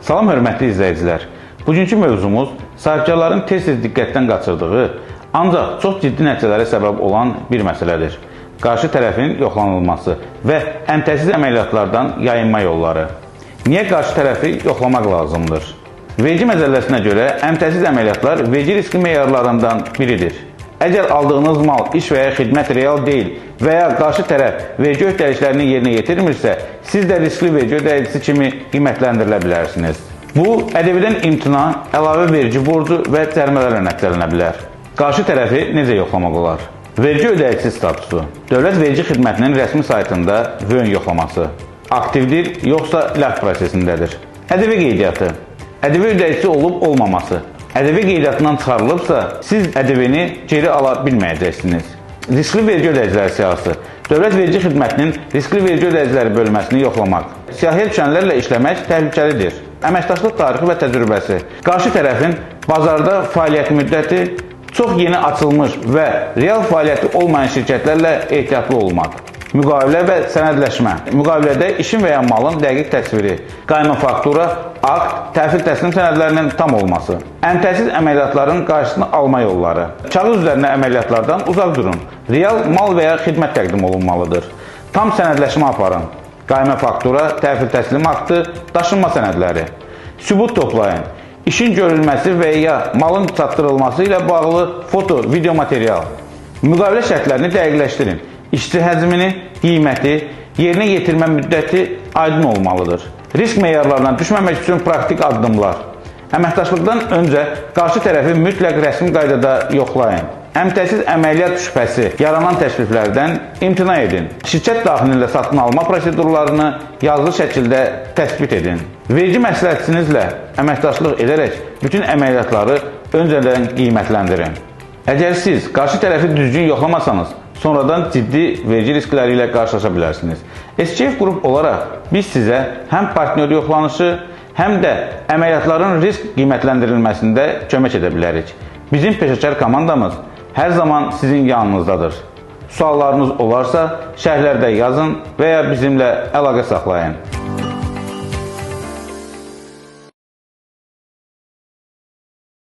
Salam hörmətli izləyicilər. Bugünkü mövzumuz sahibkarların tez-tez diqqətdən qaçırdığı, ancaq çox ciddi nəticələrə səbəb olan bir məsələdir. Qarşı tərəfin yoxlanılması və əmtəsiz əməliyyatlardan yayınma yolları. Niyə qarşı tərəfi yoxlamaq lazımdır? Vergi məcəlləsinə görə əmtəsiz əməliyyatlar vergi riski meyarlarından biridir. Əgər aldığınız mal, iş və ya xidmət real deyil və ya qarşı tərəf vergi öhdəliklərini yerinə yetirmirsə, siz də riskli vergi ödəyicisi kimi qiymətləndirilə bilərsiniz. Bu, ƏDV-dən imtina, əlavə vergi borcu və cərimələrlə nəticələnə bilər. Qarşı tərəfi necə yoxlamaq olar? Vergi ödəyicisi statusu. Dövlət Vergi Xidmətinin rəsmi saytında VÖN yoxlaması. Aktivdir, yoxsa ləğv prosesindədir. ƏDV qeydiyyatı. ƏDV ödəyicisi olub-olmaması. ƏDV qeydiyyatından çıxarılıbsa, siz ƏDV-ni geri ala bilməyəcəksiniz. Riskli vergi ödəyiciləri siyahısı. Dövlət Vergi Xidmətinin riskli vergi ödəyiciləri bölməsini yoxlamaq. Siyahıya düşənlərlə işləmək təhlükəlidir. Əməkdaşlıq tarixi və təcrübəsi. Qarşı tərəfin bazarda fəaliyyət müddəti, çox yeni açılmış və real fəaliyyəti olmayan şirkətlərlə ehtiyatlı olmaq. Müqavilə və sənədləşmə. Müqavilədə işin və ya malın dəqiq təsviri, qayma faktura, akt, təhvil təslim sənədlərinin tam olması. Əmtəsiz əməliyyatların qarşısını alma yolları. Kağız üzərində əməliyyatlardan uzaq durun. Real mal və ya xidmət təqdim olunmalıdır. Tam sənədləşmə aparın. Qayma faktura, təhvil təslim aktı, daşınma sənədləri. Sübut toplayın. İşin görülməsi və ya malın çatdırılması ilə bağlı foto, video material. Müqavilə şərtlərini dəqiqləşdirin. İşçi həcmini, qiyməti, yerinə yetirmə müddəti aydın olmalıdır. Risk meyarlarına düşməmək üçün praktik addımlar. Əməkdaşlıqdan öncə qarşı tərəfi mütləq rəsmi qaydada yoxlayın. Əmtəsiz əməliyyat şübhəsi yaranan təkliflərdən imtina edin. Şirkət daxilində satın alma prosedurlarını yazılı şəkildə təsbit edin. Vergi məsləhətçinizlə əməkdaşlıq edərək bütün əməliyyatları öncədən qiymətləndirin. Əgər siz qarşı tərəfi düzgün yoxlamasanız, sonradan ciddi vergi riskləri ilə qarşılaşa bilərsiniz. SKF qrup olaraq biz sizə həm partnyor yoxlanışı, həm də əməliyyatların risk qiymətləndirilməsində kömək edə bilərik. Bizim peşəkar komandamız hər zaman sizin yanınızdadır. Suallarınız olarsa, şərhlərdə yazın və ya bizimlə əlaqə saxlayın.